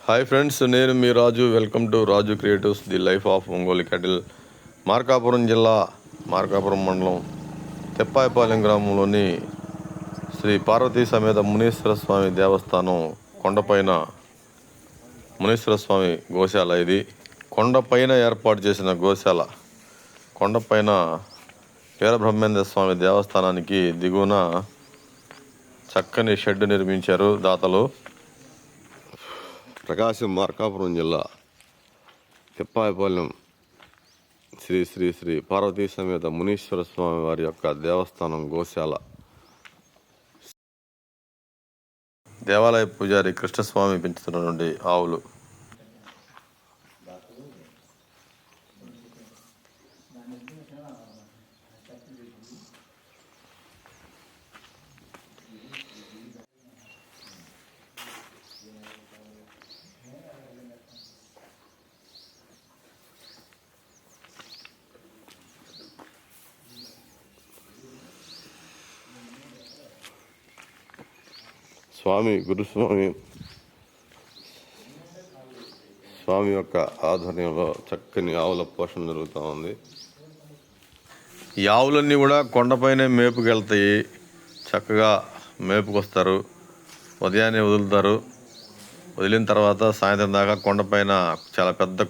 Hi friends, నేను మీ Raju. Welcome to Raju creatives, the life of Ongole cattle. Markapuram జిల్లా మార్కాపురం మండలం తెప్పాయపాలెం గ్రామంలోని శ్రీ పార్వతీ సమేత మునీశ్వర స్వామి దేవస్థానం కొండపైన మునీశ్వర స్వామి గోశాల. ఇది కొండపైన ఏర్పాటు చేసిన గోశాల. కొండపైన వీరబ్రహ్మేంద్ర స్వామి దేవస్థానానికి దిగువన చక్కని షెడ్ నిర్మించారు దాతలు. ప్రకాశం మార్కాపురం జిల్లా తిప్పాయపాలెం శ్రీ శ్రీ శ్రీ పార్వతీ సమేత మునీశ్వర స్వామి వారి యొక్క దేవస్థానం గోశాల. దేవాలయ పూజారి కృష్ణస్వామి పెంచుతున్నటువంటి ఆవులు. గురుస్వామి స్వామి యొక్క ఆధ్వర్యంలో చక్కని ఆవుల పోషణ జరుగుతూ ఉంది. ఈ ఆవులన్నీ కూడా కొండపైనే మేపుకెళ్తాయి. చక్కగా మేపుకొస్తారు, ఉదయాన్నే వదులుతారు. వదిలిన తర్వాత సాయంత్రం దాకా కొండపైన చాలా పెద్ద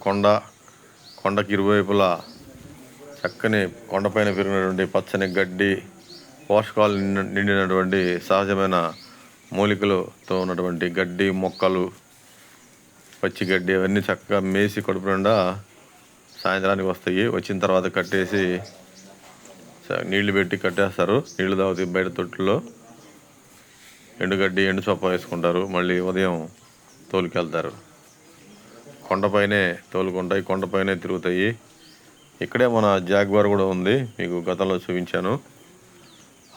కొండకి ఇరువైపులా చక్కని కొండపైన పెరిగినటువంటి పచ్చని గడ్డి, పోషకాలు నిండినటువంటి సహజమైన మూలికలతో ఉన్నటువంటి గడ్డి, మొక్కలు, పచ్చి గడ్డి అవన్నీ చక్కగా మేసి కడుపు నిండా సాయంత్రానికి వస్తాయి. వచ్చిన తర్వాత కట్టేసి నీళ్లు పెట్టి కట్టేస్తారు. నీళ్లు తాగుతాయి బయట తొట్టులో. ఎండుగడ్డి, ఎండు చొప్ప వేసుకుంటారు. మళ్ళీ ఉదయం తోలుకెళ్తారు. కొండపైనే తోలుకుంటాయి, కొండపైనే తిరుగుతాయి. ఇక్కడే మన జాగ్వార్ కూడా ఉంది, మీకు గతంలో చూపించాను.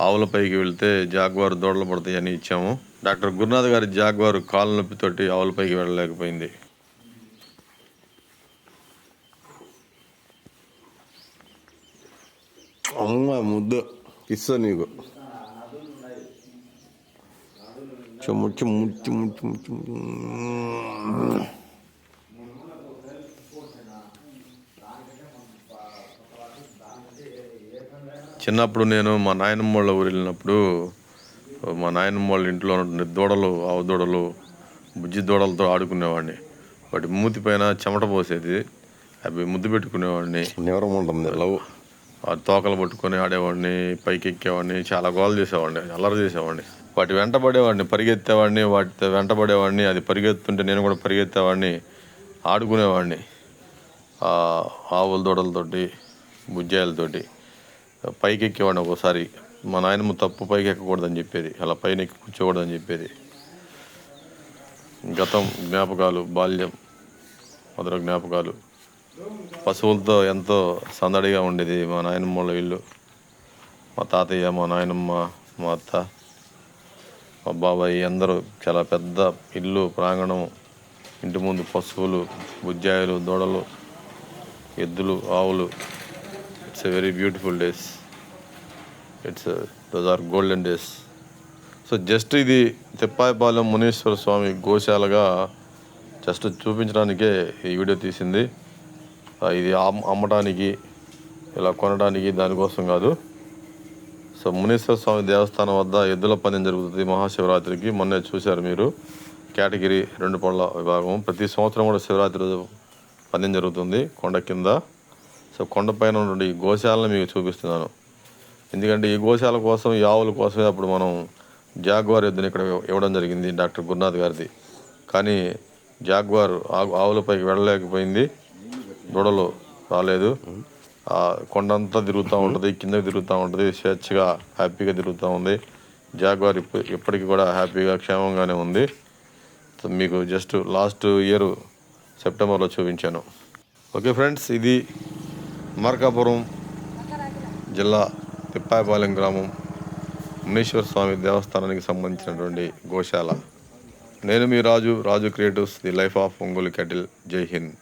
ఆవులపైకి వెళ్తే జాగ్వార్ దూడలు పడతాయని ఇచ్చాము. డాక్టర్ గురునాథ్ గారి జాగ్వార్ కాలు నొప్పితోటి ఆవులపైకి వెళ్ళలేకపోయింది. అమ్మ ముద్దు ఇస్తా నీకు. ముచ్చి ముచ్చి ముచ్చి ముచ్చి చిన్నప్పుడు నేను మా నాయనమ్మ వాళ్ళ ఊరు వెళ్ళినప్పుడు మా నాయనమ్మ వాళ్ళ ఇంట్లో ఉన్నటువంటి దూడలు, ఆవు దూడలు, బుజ్జి దూడలతో ఆడుకునేవాడిని. వాటి మూతి పైన చెమట పోసేది, అవి ముద్దు పెట్టుకునేవాడిని. నివరం ఉంటుంది లవ్. వాటి తోకలు పట్టుకొని ఆడేవాడిని, పైకి ఎక్కేవాడిని, చాలా గోలు చేసేవాడిని, అల్లరి చేసేవాడిని. వాటి వెంటబడేవాడిని, పరిగెత్తేవాడిని, వాటి వెంటబడేవాడిని. అది పరిగెత్తుంటే నేను కూడా పరిగెత్తేవాడిని, ఆడుకునేవాడిని. ఆవుల దూడలతోటి, బుజ్జాయలతోటి పైకి ఎక్కేవాడిని. ఒక్కోసారి మా నాయనమ్మ తప్పు పైకి ఎక్కకూడదని చెప్పేది, అలా పైన ఎక్కి కూర్చోకూడదని చెప్పేది. గతం జ్ఞాపకాలు, బాల్యం, మధుర జ్ఞాపకాలు. పశువులతో ఎంతో సందడిగా ఉండేది మా నాయనమ్మ వాళ్ళ ఇల్లు. మా తాతయ్య, మా నాయనమ్మ, మా అత్త, మా బాబాయ్ అందరూ చాలా పెద్ద ఇల్లు, ప్రాంగణం. ఇంటి ముందు పశువులు, బుజ్జాయలు, దూడలు, ఎద్దులు, ఆవులు. It's a very beautiful days. Those are golden days. So just ఇది తిప్పాయపాలెం మునీశ్వర స్వామి గోశాలగా జస్ట్ చూపించడానికే ఈ వీడియో తీసింది. ఇది అమ్మడానికి, ఇలా కొనడానికి, దానికోసం కాదు. సో మునీశ్వర స్వామి దేవస్థానం వద్ద ఎద్దుల పందెం జరుగుతుంది మహాశివరాత్రికి. మొన్నే చూశారు మీరు. కేటగిరీ 2 పళ్ళ విభాగం. ప్రతి సంవత్సరం కూడా శివరాత్రి రోజు పందెం జరుగుతుంది కొండ కింద. సో కొండపైన ఉన్నటువంటి ఈ గోశాలను మీకు చూపిస్తున్నాను. ఎందుకంటే ఈ గోశాల కోసం, ఈ ఆవుల కోసమే అప్పుడు మనం జాగ్వార్ ఎద్దుని ఇక్కడ ఇవ్వడం జరిగింది డాక్టర్ గురునాథ్ గారిది. కానీ జాగ్వార్ ఆవులపైకి వెళ్ళలేకపోయింది, దూడలు రాలేదు. కొండంతా తిరుగుతూ ఉంటుంది, కిందకి తిరుగుతూ ఉంటుంది, స్వేచ్ఛగా హ్యాపీగా తిరుగుతూ ఉంది. జాగ్వార్ ఇప్పటికీ కూడా హ్యాపీగా, క్షేమంగానే ఉంది. సో మీకు జస్ట్ లాస్ట్ ఇయర్ సెప్టెంబర్లో చూపించాను. ఓకే ఫ్రెండ్స్, ఇది మార్కాపురం జిల్లా తిప్పాయపాలెం గ్రామం మునీశ్వర స్వామి దేవస్థానానికి సంబంధించినటువంటి గోశాల. నేను మీ Raju creatives, the life of Ongole cattle. Jai Hind.